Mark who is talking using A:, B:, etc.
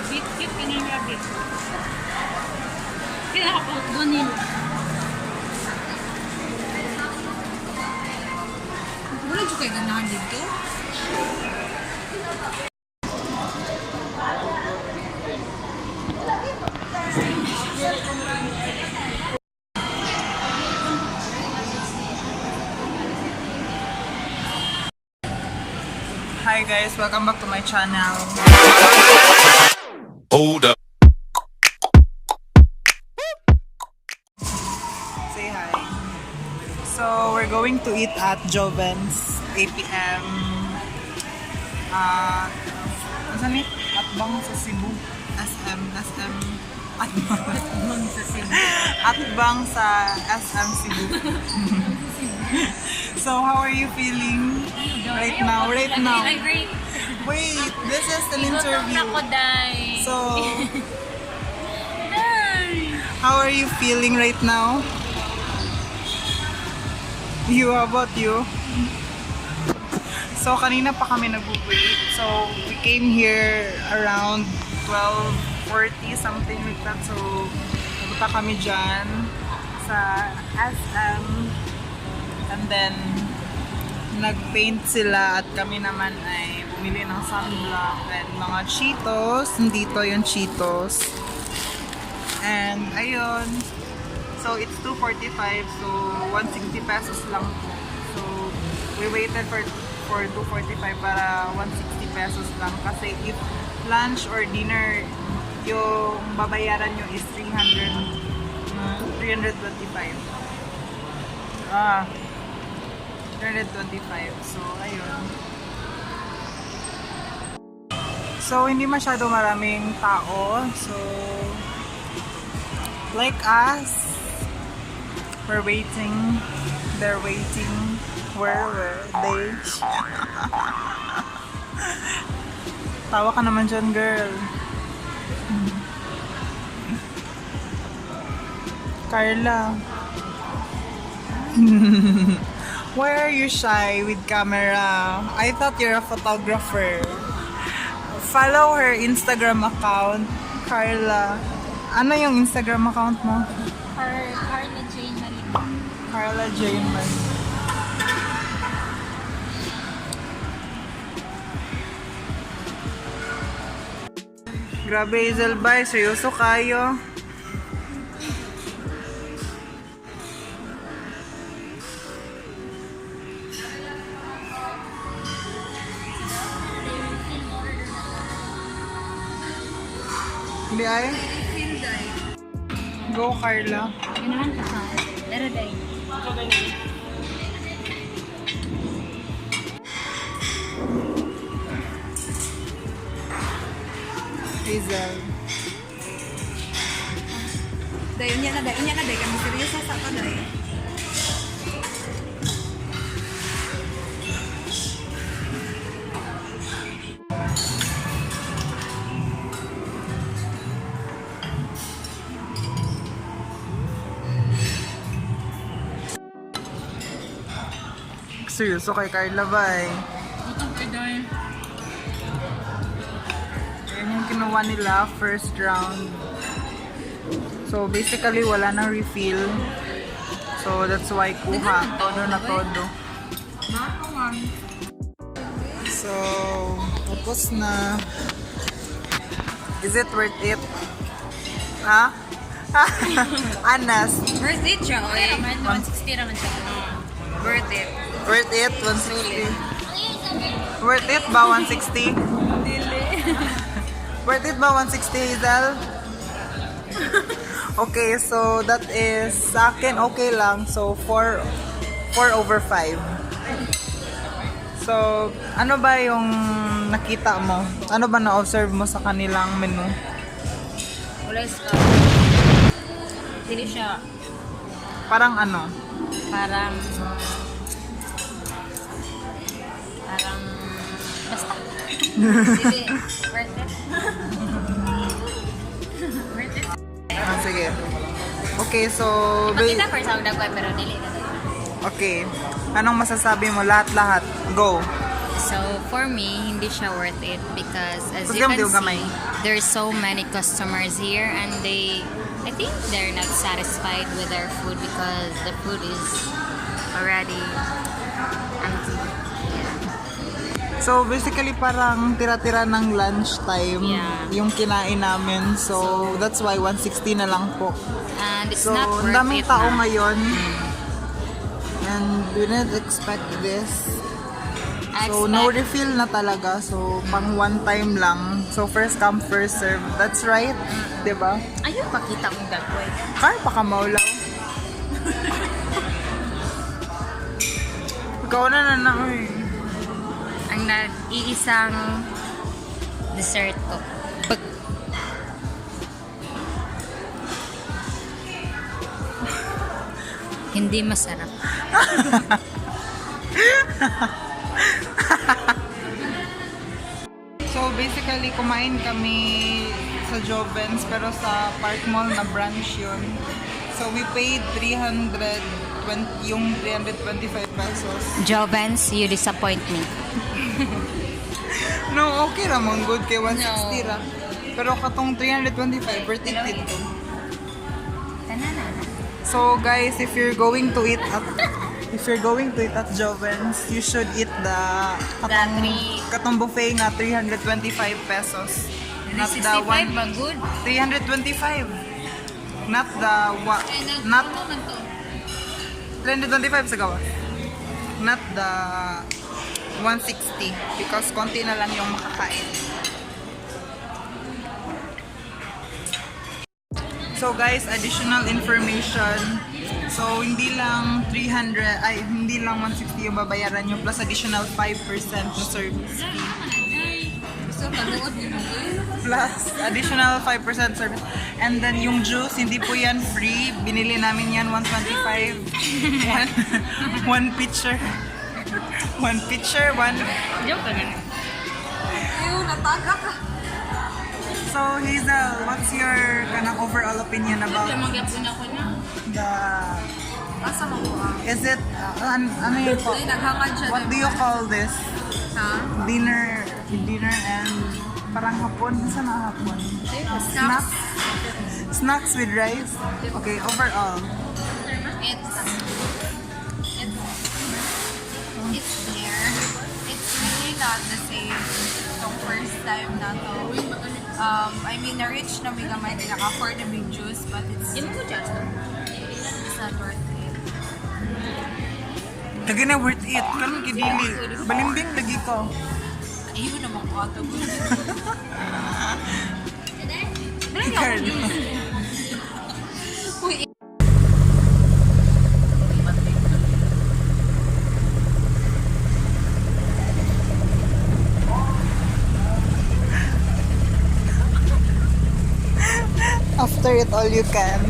A: Rabbit, cute ka ng rabbit. Kinakapag doon wala dyan kayo ganahan dito?
B: Hi guys, welcome back to my channel.
C: Hold up.
B: Say hi. So, we're going to eat at Joven's 8 p.m. Saan eh? Atbang sa Cebu. SM. Atbang sa Cebu. Atbang sa SM Cebu. So, how are you feeling right now?
A: Great.
B: Wait, this is an interview. So, how are you feeling right now? How about you? So, kanina pa kami nag-wait. So, we came here around 12:40, something like that. So, napunta kami dyan sa SM. And then, nag-paint sila at kami naman ay bumili ng sunblock and mga Cheetos. Dito yung Cheetos. And, ayun. So, it's 2:45. So, 160 pesos lang po. So, we waited for 2:45 para 160 pesos lang. Kasi if lunch or dinner, yung babayaran nyo is 325. 325. So, ayun. So, hindi masyado maraming tao. So, like us, we're waiting. They're waiting. Where were they? Tawa ka naman dyan, girl. Carla. Why are you shy with camera? I thought you're a photographer. Follow her Instagram account, Carla. Ano yung Instagram account mo?
A: Carla Jane Malima.
B: Carla Jane Malima. Grabe, Hazel Bay. Seryoso kayo. Hindi ay? Go, Carla.
A: Ganahan ka sa. Pero day.
B: Hazel.
A: Day, unya na day. Kami seryoso sa ka day.
B: Seryoso kay Carla ba eh?
A: Butang kay day.
B: Ayan yung kinuha nila, first round. So basically wala nang refill. So that's why kuha. Todo na todo. So, tapos na. Is it worth it? Ha? Anas.
A: Worth it siya, oy. 160 naman siya. Worth it.
B: Worth it? 160. Worth it ba 160?
A: Dili.
B: Worth it ba 160, Hazel? Okay, so that is sa akin okay lang. So 4/5. So, ano ba yung nakita mo? Ano ba na-observe mo sa kanilang menu?
A: Wala ka. Dili siya.
B: Parang ano?
A: Parang basta. Dili. Worth it. Worth it.
B: Ah, sige. Okay, so...
A: Makita first ako dagway pero dili na.
B: Okay. Anong masasabi mo? Lahat-lahat. Go.
A: So for me, hindi siya worth it because as
B: Kasi
A: you
B: yung
A: can
B: gamay.
A: see, there's so many customers here and I think they're not satisfied with their food because the food is already empty.
B: So basically parang tira-tira ng lunch time
A: Yeah.
B: yung kinain namin. So that's why 160 na lang po.
A: And it's
B: So
A: not worth
B: ang daming
A: it
B: tao
A: na.
B: ngayon. And we didn't expect this.
A: I
B: So no
A: expect-
B: refill na talaga. So pang one time lang. So first come first serve. That's right. 'Di ba?
A: Ayun, pakita kong dagway.
B: Kaya pa ka maulaw. Ikaw na na eh.
A: Ang nag-iisang dessert ko. Hindi masarap.
B: So basically kumain kami sa Joven's pero sa Park Mall na branch yun. So we paid 325 pesos.
A: Jovens, you disappoint me.
B: No, okay ramang good kay 160 ra. Pero katong 325 worth it dito.
A: Tanana.
B: So guys, if you're going to eat at Joven's, you should eat the katong buffet nga 325 pesos. Not the
A: 65
B: one
A: ba good?
B: 325. Not the not 325 sa gawa. Not the 160 because konti na lang yung makakain. So guys, additional information. So hindi lang 160 yung babayaran nyo plus additional 5% na service fee. Plus additional 5% service. And then yung juice, hindi po yan free. Binili namin yan 125. one pitcher. One pitcher, one.
A: Joke ka ganun.
B: So Hazel, what's your kanang overall opinion about the
C: Asa mo ko ah?
B: is it ano yun po?
C: Ay, naghangad siya.
B: What do you call this?
C: Ha?
B: Dinner and parang hapon? Saan na hapon?
C: Snacks.
B: Snacks with rice? Okay, overall.
C: It's there. It's really not the same itong first time na to. I mean, na-rich na may gamay, naka-afford na may juice, but it's not worth it.
B: Lagi na worth it. Karon kidili. Balimbing lagi ko.
C: Ayun naman ko ato.
B: Ricardo.
C: Uy,
B: After it all you can.